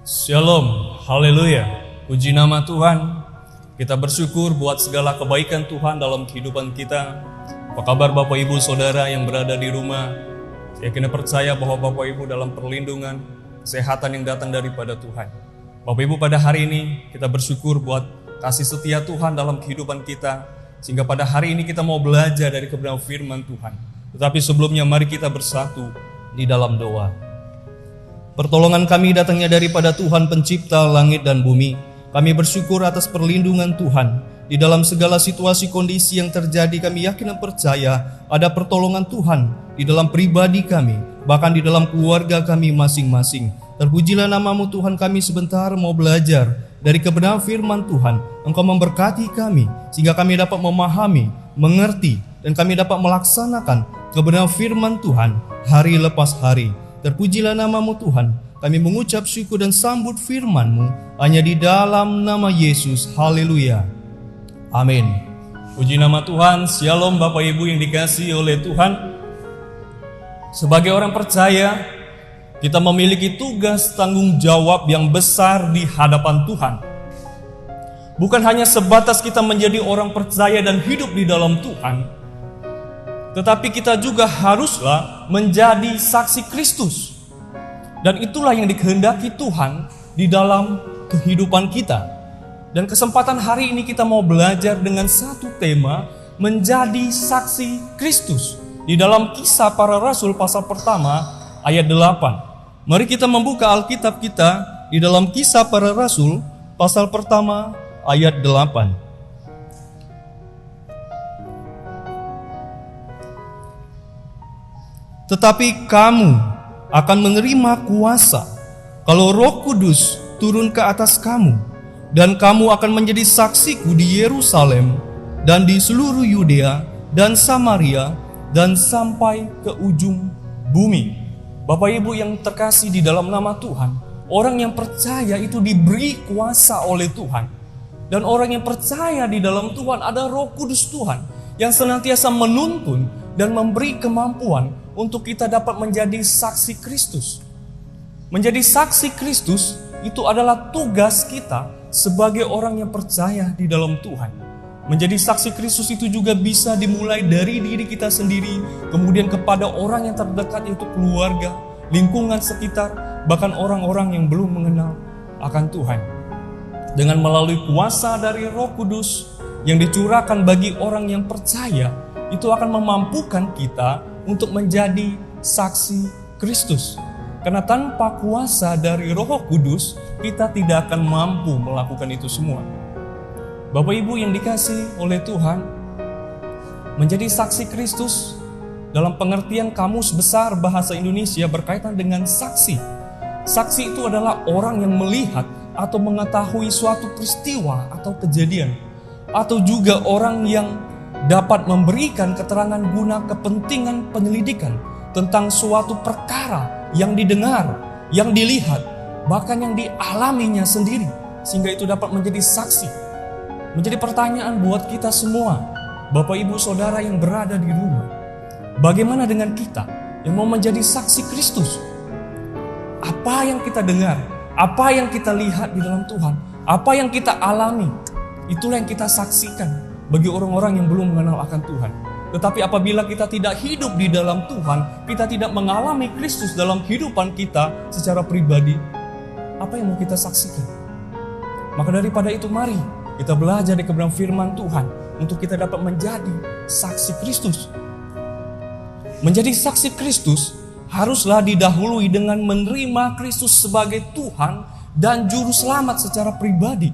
Shalom, haleluya, puji nama Tuhan. Kita bersyukur buat segala kebaikan Tuhan dalam kehidupan kita. Apa kabar Bapak Ibu Saudara yang berada di rumah? Saya kini percaya bahwa Bapak Ibu dalam perlindungan, kesehatan yang datang daripada Tuhan. Bapak Ibu, pada hari ini kita bersyukur buat kasih setia Tuhan dalam kehidupan kita, sehingga pada hari ini kita mau belajar dari kebenaran firman Tuhan. Tetapi sebelumnya mari kita bersatu di dalam doa. Pertolongan kami datangnya daripada Tuhan pencipta langit dan bumi. Kami bersyukur atas perlindungan Tuhan. Di dalam segala situasi kondisi yang terjadi, kami yakin dan percaya ada pertolongan Tuhan di dalam pribadi kami, bahkan di dalam keluarga kami masing-masing. Terpujilah namamu Tuhan. Kami sebentar mau belajar dari kebenaran firman Tuhan. Engkau memberkati kami sehingga kami dapat memahami, mengerti, dan kami dapat melaksanakan kebenaran firman Tuhan hari lepas hari. Terpujilah namamu Tuhan. Kami mengucap syukur dan sambut firman-Mu hanya di dalam nama Yesus. Haleluya. Amin. Puji nama Tuhan. Shalom Bapak Ibu yang dikasihi oleh Tuhan. Sebagai orang percaya, kita memiliki tugas tanggung jawab yang besar di hadapan Tuhan. Bukan hanya sebatas kita menjadi orang percaya dan hidup di dalam Tuhan, tetapi kita juga haruslah menjadi saksi Kristus. Dan itulah yang dikehendaki Tuhan di dalam kehidupan kita. Dan kesempatan hari ini kita mau belajar dengan satu tema, menjadi saksi Kristus. Di dalam Kisah Para Rasul pasal pertama ayat 8. Mari kita membuka Alkitab kita di dalam Kisah Para Rasul pasal pertama ayat 8. Tetapi kamu akan menerima kuasa kalau Roh Kudus turun ke atas kamu, dan kamu akan menjadi saksiku di Yerusalem dan di seluruh Yudea dan Samaria dan sampai ke ujung bumi. Bapak Ibu yang terkasih di dalam nama Tuhan, orang yang percaya itu diberi kuasa oleh Tuhan. Dan orang yang percaya di dalam Tuhan ada Roh Kudus Tuhan yang senantiasa menuntun dan memberi kemampuan untuk kita dapat menjadi saksi Kristus. Menjadi saksi Kristus itu adalah tugas kita sebagai orang yang percaya di dalam Tuhan. Menjadi saksi Kristus itu juga bisa dimulai dari diri kita sendiri, kemudian kepada orang yang terdekat, yaitu keluarga, lingkungan sekitar, bahkan orang-orang yang belum mengenal akan Tuhan. Dengan melalui kuasa dari Roh Kudus yang dicurahkan bagi orang yang percaya, itu akan memampukan kita untuk menjadi saksi Kristus. Karena tanpa kuasa dari Roh Kudus, kita tidak akan mampu melakukan itu semua. Bapak Ibu yang dikasihi oleh Tuhan, menjadi saksi Kristus dalam pengertian Kamus Besar Bahasa Indonesia berkaitan dengan saksi. Saksi itu adalah orang yang melihat atau mengetahui suatu peristiwa atau kejadian, atau juga orang yang dapat memberikan keterangan guna kepentingan penyelidikan tentang suatu perkara yang didengar, yang dilihat, bahkan yang dialaminya sendiri, sehingga itu dapat menjadi saksi. Menjadi pertanyaan buat kita semua, Bapak Ibu Saudara yang berada di rumah, bagaimana dengan kita yang mau menjadi saksi Kristus? Apa yang kita dengar, apa yang kita lihat di dalam Tuhan, apa yang kita alami, itulah yang kita saksikan bagi orang-orang yang belum mengenal akan Tuhan. Tetapi apabila kita tidak hidup di dalam Tuhan, kita tidak mengalami Kristus dalam kehidupan kita secara pribadi, apa yang mau kita saksikan? Maka daripada itu mari kita belajar dari kebenaran firman Tuhan untuk kita dapat menjadi saksi Kristus. Menjadi saksi Kristus haruslah didahului dengan menerima Kristus sebagai Tuhan dan Juru Selamat secara pribadi.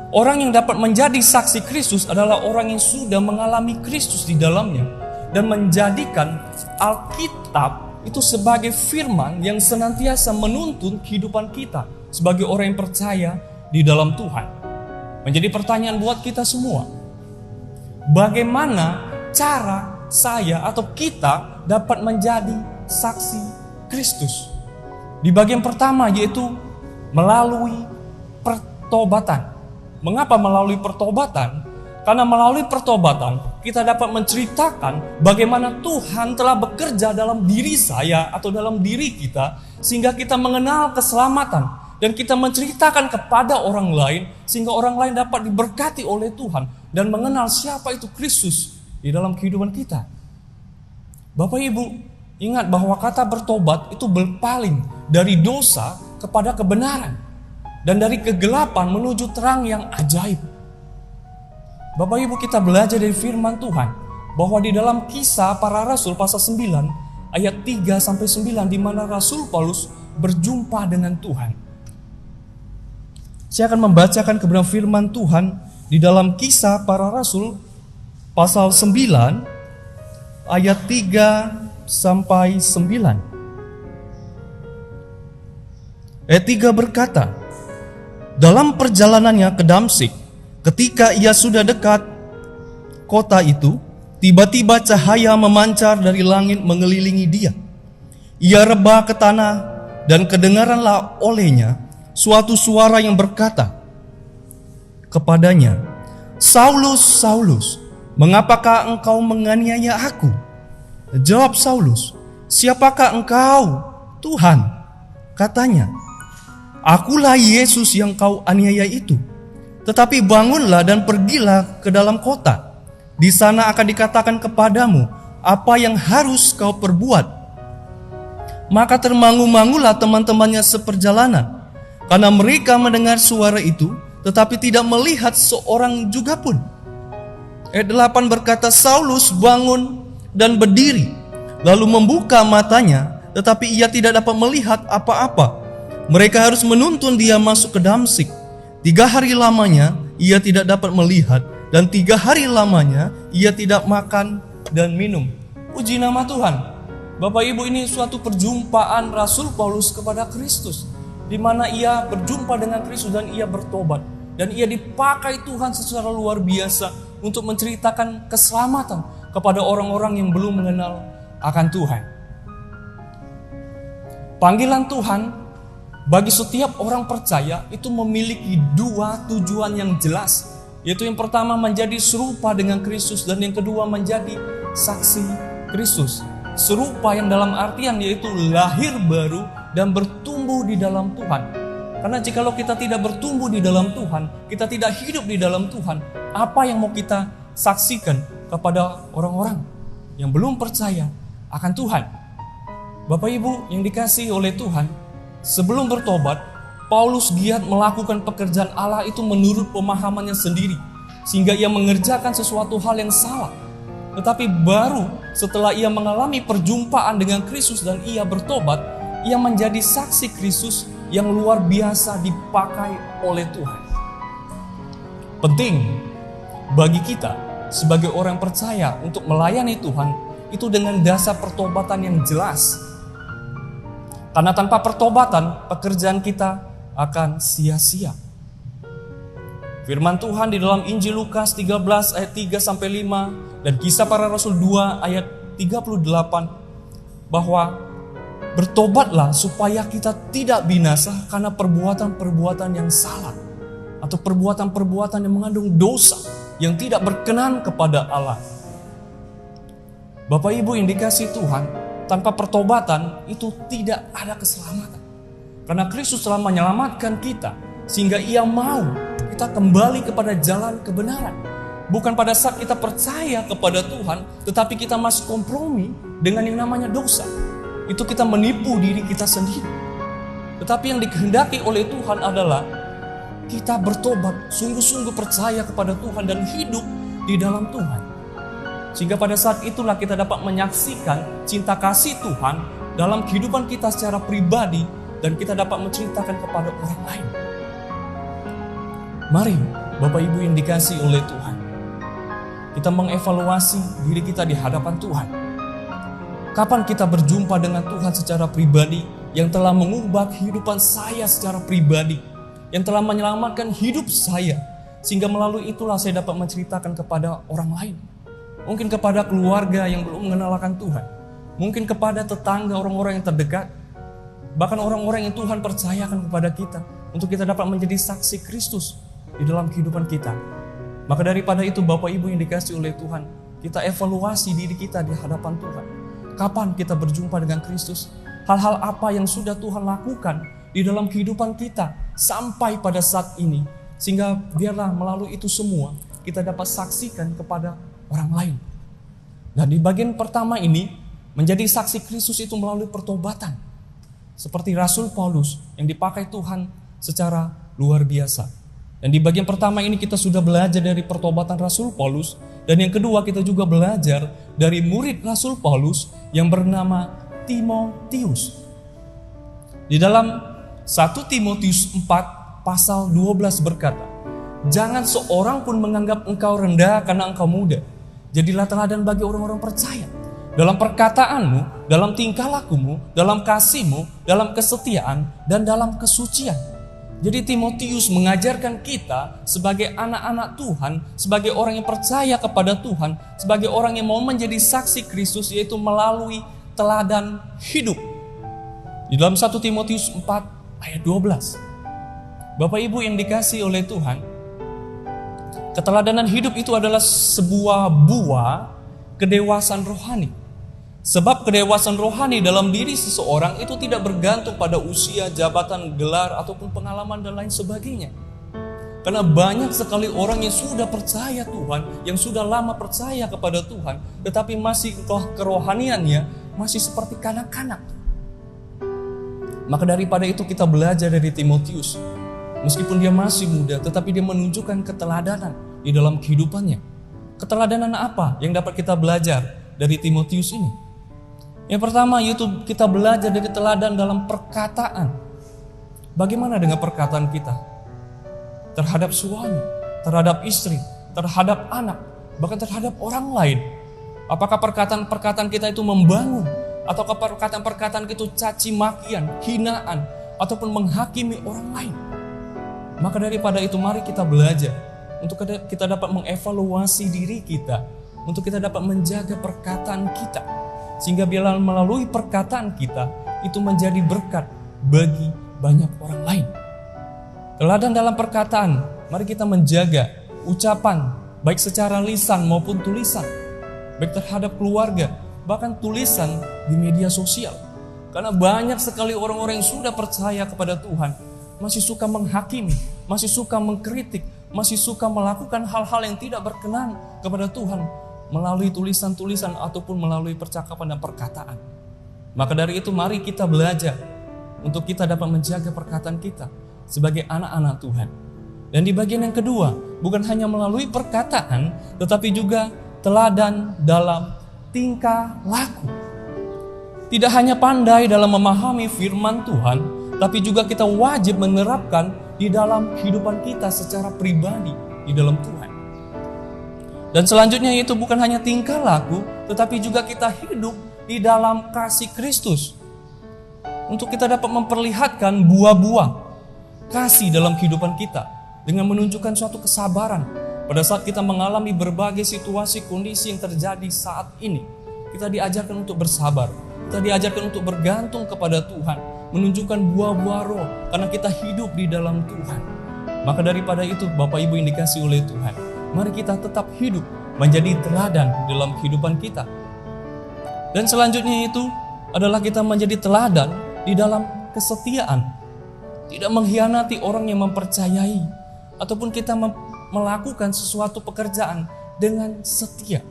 Orang yang dapat menjadi saksi Kristus adalah orang yang sudah mengalami Kristus di dalamnya dan menjadikan Alkitab itu sebagai firman yang senantiasa menuntun kehidupan kita sebagai orang yang percaya di dalam Tuhan. Menjadi pertanyaan buat kita semua, bagaimana cara saya atau kita dapat menjadi saksi Kristus? Di bagian pertama, yaitu melalui pertobatan. Mengapa melalui pertobatan? Karena melalui pertobatan kita dapat menceritakan bagaimana Tuhan telah bekerja dalam diri saya atau dalam diri kita, sehingga kita mengenal keselamatan. dan kita menceritakan kepada orang lain sehingga orang lain dapat diberkati oleh Tuhan dan mengenal siapa itu Kristus di dalam kehidupan kita. Bapak Ibu, ingat bahwa kata bertobat itu berpaling dari dosa kepada kebenaran dan dari kegelapan menuju terang yang ajaib. Bapak Ibu, kita belajar dari firman Tuhan bahwa di dalam Kisah Para Rasul pasal 9 ayat 3 sampai 9 di mana Rasul Paulus berjumpa dengan Tuhan. Saya akan membacakan kebenaran firman Tuhan di dalam Kisah Para Rasul pasal 9 ayat 3 sampai 9. Ayat 3 berkata, dalam perjalanannya ke Damsyik, ketika ia sudah dekat kota itu, tiba-tiba cahaya memancar dari langit mengelilingi dia. Ia rebah ke tanah dan kedengaranlah olehnya suatu suara yang berkata kepadanya, Saulus, Saulus, mengapakah engkau menganiaya aku? Jawab Saulus, siapakah engkau, Tuhan? Katanya, akulah Yesus yang kau aniaya itu. Tetapi bangunlah dan pergilah ke dalam kota. Di sana akan dikatakan kepadamu apa yang harus kau perbuat. Maka termangu-mangulah teman-temannya seperjalanan, karena mereka mendengar suara itu, tetapi tidak melihat seorang juga pun. Ayat 8 berkata, Saulus bangun dan berdiri, lalu membuka matanya, tetapi ia tidak dapat melihat apa-apa. Mereka harus menuntun dia masuk ke Damsyik. 3 hari lamanya ia tidak dapat melihat, dan 3 hari lamanya ia tidak makan dan minum. Puji nama Tuhan. Bapak Ibu, ini suatu perjumpaan Rasul Paulus kepada Kristus, di mana ia berjumpa dengan Kristus dan ia bertobat. Dan ia dipakai Tuhan secara luar biasa untuk menceritakan keselamatan kepada orang-orang yang belum mengenal akan Tuhan. Panggilan Tuhan bagi setiap orang percaya itu memiliki 2 tujuan yang jelas, yaitu yang pertama menjadi serupa dengan Kristus dan yang kedua menjadi saksi Kristus. Serupa yang dalam artian yaitu lahir baru dan bertumbuh di dalam Tuhan. Karena jikalau kita tidak bertumbuh di dalam Tuhan, kita tidak hidup di dalam Tuhan, apa yang mau kita saksikan kepada orang-orang yang belum percaya akan Tuhan? Bapak Ibu yang dikasihi oleh Tuhan, sebelum bertobat, Paulus giat melakukan pekerjaan Allah itu menurut pemahamannya sendiri, sehingga ia mengerjakan sesuatu hal yang salah. Tetapi baru setelah ia mengalami perjumpaan dengan Kristus dan ia bertobat, ia menjadi saksi Kristus yang luar biasa dipakai oleh Tuhan. Penting bagi kita sebagai orang percaya untuk melayani Tuhan itu dengan dasar pertobatan yang jelas. Karena tanpa pertobatan, pekerjaan kita akan sia-sia. Firman Tuhan di dalam Injil Lukas 13 ayat 3 sampai 5 dan Kisah Para Rasul 2 ayat 38 bahwa bertobatlah supaya kita tidak binasa karena perbuatan-perbuatan yang salah atau perbuatan-perbuatan yang mengandung dosa yang tidak berkenan kepada Allah. Bapak Ibu yang dikasihi Tuhan, tanpa pertobatan itu tidak ada keselamatan. Karena Kristus telah menyelamatkan kita sehingga ia mau kita kembali kepada jalan kebenaran. Bukan pada saat kita percaya kepada Tuhan, tetapi kita masih kompromi dengan yang namanya dosa. Itu kita menipu diri kita sendiri. Tetapi yang dikehendaki oleh Tuhan adalah kita bertobat, sungguh-sungguh percaya kepada Tuhan dan hidup di dalam Tuhan. Sehingga pada saat itulah kita dapat menyaksikan cinta kasih Tuhan dalam kehidupan kita secara pribadi dan kita dapat menceritakan kepada orang lain. Mari Bapak Ibu yang dikasihi oleh Tuhan, kita mengevaluasi diri kita di hadapan Tuhan. Kapan kita berjumpa dengan Tuhan secara pribadi yang telah mengubah kehidupan saya secara pribadi, yang telah menyelamatkan hidup saya, sehingga melalui itulah saya dapat menceritakan kepada orang lain. Mungkin kepada keluarga yang belum mengenal akan Tuhan, mungkin kepada tetangga, orang-orang yang terdekat, bahkan orang-orang yang Tuhan percayakan kepada kita untuk kita dapat menjadi saksi Kristus di dalam kehidupan kita. Maka daripada itu Bapak Ibu yang dikasihi oleh Tuhan, kita evaluasi diri kita di hadapan Tuhan. Kapan kita berjumpa dengan Kristus? Hal-hal apa yang sudah Tuhan lakukan di dalam kehidupan kita sampai pada saat ini. Sehingga biarlah melalui itu semua kita dapat saksikan kepada orang lain. Dan di bagian pertama ini, menjadi saksi Kristus itu melalui pertobatan. Seperti Rasul Paulus yang dipakai Tuhan secara luar biasa. Dan di bagian pertama ini kita sudah belajar dari pertobatan Rasul Paulus. Dan yang kedua kita juga belajar dari murid Rasul Paulus yang bernama Timotius. Di dalam 1 Timotius 4 pasal 12 berkata, "Jangan seorang pun menganggap engkau rendah karena engkau muda. Jadilah teladan bagi orang-orang percaya. Dalam perkataanmu, dalam tingkah lakumu, dalam kasihmu, dalam kesetiaan, dan dalam kesucian." Jadi Timotius mengajarkan kita sebagai anak-anak Tuhan, sebagai orang yang percaya kepada Tuhan, sebagai orang yang mau menjadi saksi Kristus, yaitu melalui teladan hidup. Di dalam 1 Timotius 4 ayat 12. Bapak Ibu yang dikasihi oleh Tuhan, keteladanan hidup itu adalah sebuah buah kedewasaan rohani. Sebab kedewasaan rohani dalam diri seseorang itu tidak bergantung pada usia, jabatan, gelar, ataupun pengalaman dan lain sebagainya. Karena banyak sekali orang yang sudah percaya Tuhan, yang sudah lama percaya kepada Tuhan, tetapi masih kerohaniannya masih seperti kanak-kanak. Maka daripada itu kita belajar dari Timotius. Meskipun dia masih muda, tetapi dia menunjukkan keteladanan di dalam kehidupannya. Keteladanan apa yang dapat kita belajar dari Timotius ini? Yang pertama yaitu kita belajar dari teladan dalam perkataan. Bagaimana dengan perkataan kita? Terhadap suami, terhadap istri, terhadap anak, bahkan terhadap orang lain. Apakah perkataan-perkataan kita itu membangun? Ataukah perkataan-perkataan itu caci makian, hinaan, ataupun menghakimi orang lain? Maka daripada itu mari kita belajar untuk kita dapat mengevaluasi diri kita, untuk kita dapat menjaga perkataan kita, sehingga biarlah melalui perkataan kita itu menjadi berkat bagi banyak orang lain. Teladan dalam perkataan, mari kita menjaga ucapan baik secara lisan maupun tulisan, baik terhadap keluarga, bahkan tulisan di media sosial. Karena banyak sekali orang-orang yang sudah percaya kepada Tuhan masih suka menghakimi, masih suka mengkritik, masih suka melakukan hal-hal yang tidak berkenan kepada Tuhan melalui tulisan-tulisan ataupun melalui percakapan dan perkataan. Maka dari itu mari kita belajar untuk kita dapat menjaga perkataan kita sebagai anak-anak Tuhan. Dan di bagian yang kedua, bukan hanya melalui perkataan, tetapi juga teladan dalam tingkah laku. Tidak hanya pandai dalam memahami firman Tuhan, tapi juga kita wajib menerapkan di dalam kehidupan kita secara pribadi di dalam Tuhan. Dan selanjutnya itu bukan hanya tingkah laku, tetapi juga kita hidup di dalam kasih Kristus. Untuk kita dapat memperlihatkan buah-buah kasih dalam kehidupan kita dengan menunjukkan suatu kesabaran pada saat kita mengalami berbagai situasi kondisi yang terjadi saat ini. Kita diajarkan untuk bersabar, kita diajarkan untuk bergantung kepada Tuhan, menunjukkan buah-buah roh karena kita hidup di dalam Tuhan. Maka daripada itu Bapak Ibu yang dikasihi oleh Tuhan, mari kita tetap hidup menjadi teladan dalam kehidupan kita. Dan selanjutnya itu adalah kita menjadi teladan di dalam kesetiaan. Tidak mengkhianati orang yang mempercayai, ataupun kita melakukan sesuatu pekerjaan dengan setia.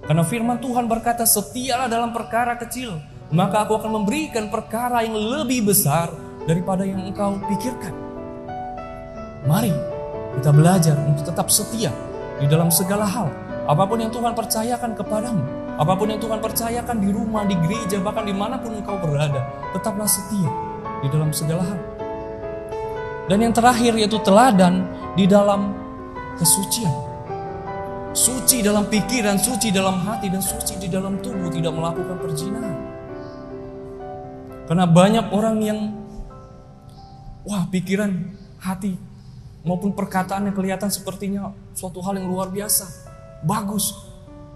Karena firman Tuhan berkata, setialah dalam perkara kecil, maka aku akan memberikan perkara yang lebih besar daripada yang engkau pikirkan. Mari kita belajar untuk tetap setia di dalam segala hal. Apapun yang Tuhan percayakan kepadamu, apapun yang Tuhan percayakan di rumah, di gereja, bahkan dimanapun engkau berada, tetaplah setia di dalam segala hal. Dan yang terakhir yaitu teladan di dalam kesucian. Suci dalam pikiran, suci dalam hati, dan suci di dalam tubuh, tidak melakukan perzinahan. Karena banyak orang yang pikiran, hati maupun perkataannya kelihatan sepertinya suatu hal yang luar biasa, bagus,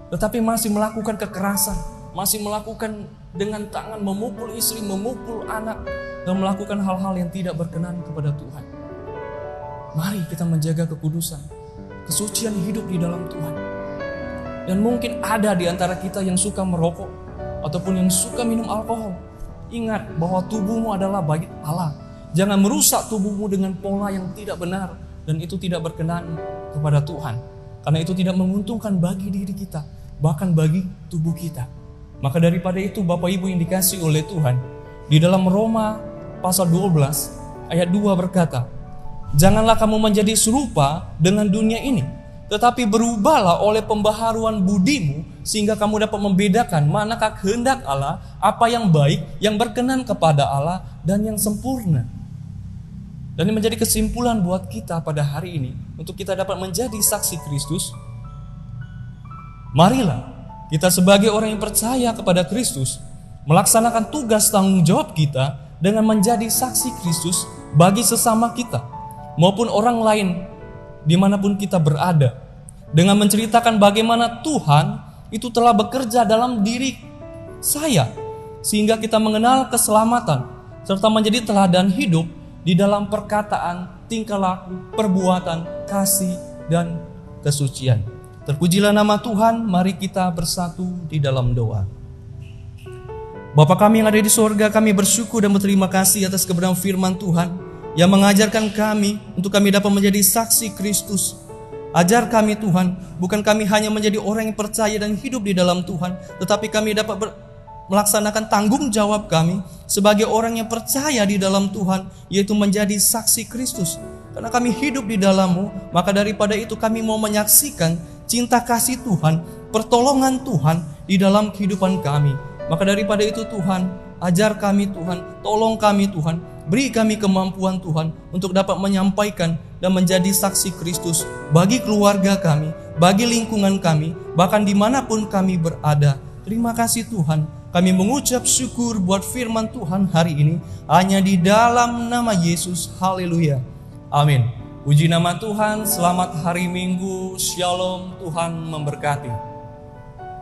tetapi masih melakukan kekerasan, masih melakukan dengan tangan memukul istri, memukul anak, dan melakukan hal-hal yang tidak berkenan kepada Tuhan. Mari kita menjaga kekudusan, kesucian hidup di dalam Tuhan. Dan mungkin ada di antara kita yang suka merokok ataupun yang suka minum alkohol. Ingat bahwa tubuhmu adalah bait Allah. Jangan merusak tubuhmu dengan pola yang tidak benar, dan itu tidak berkenan kepada Tuhan. Karena itu tidak menguntungkan bagi diri kita, bahkan bagi tubuh kita. Maka daripada itu Bapak Ibu yang dikasihi oleh Tuhan, di dalam Roma pasal 12 ayat 2 berkata, "Janganlah kamu menjadi serupa dengan dunia ini, tetapi berubahlah oleh pembaharuan budimu, sehingga kamu dapat membedakan manakah kehendak Allah, apa yang baik, yang berkenan kepada Allah, dan yang sempurna." Dan ini menjadi kesimpulan buat kita pada hari ini, untuk kita dapat menjadi saksi Kristus. Marilah kita sebagai orang yang percaya kepada Kristus melaksanakan tugas tanggung jawab kita dengan menjadi saksi Kristus bagi sesama kita maupun orang lain dimanapun kita berada, dengan menceritakan bagaimana Tuhan itu telah bekerja dalam diri saya sehingga kita mengenal keselamatan serta menjadi teladan hidup di dalam perkataan, tingkah laku, perbuatan, kasih, dan kesucian. Terpujilah nama Tuhan. Mari kita bersatu di dalam doa. Bapa kami yang ada di sorga, kami bersyukur dan berterima kasih atas kebenaran firman Tuhan yang mengajarkan kami untuk kami dapat menjadi saksi Kristus. Ajar kami Tuhan, bukan kami hanya menjadi orang yang percaya dan hidup di dalam Tuhan, tetapi kami dapat melaksanakan tanggung jawab kami sebagai orang yang percaya di dalam Tuhan, yaitu menjadi saksi Kristus. Karena kami hidup di dalam-Mu, maka daripada itu kami mau menyaksikan cinta kasih Tuhan, pertolongan Tuhan di dalam kehidupan kami. Maka daripada itu Tuhan, ajar kami Tuhan, tolong kami Tuhan, beri kami kemampuan Tuhan untuk dapat menyampaikan dan menjadi saksi Kristus bagi keluarga kami, bagi lingkungan kami, bahkan dimanapun kami berada. Terima kasih Tuhan, kami mengucap syukur buat firman Tuhan hari ini, hanya di dalam nama Yesus. Haleluya, amin. Puji nama Tuhan. Selamat hari Minggu. Shalom. Tuhan memberkati.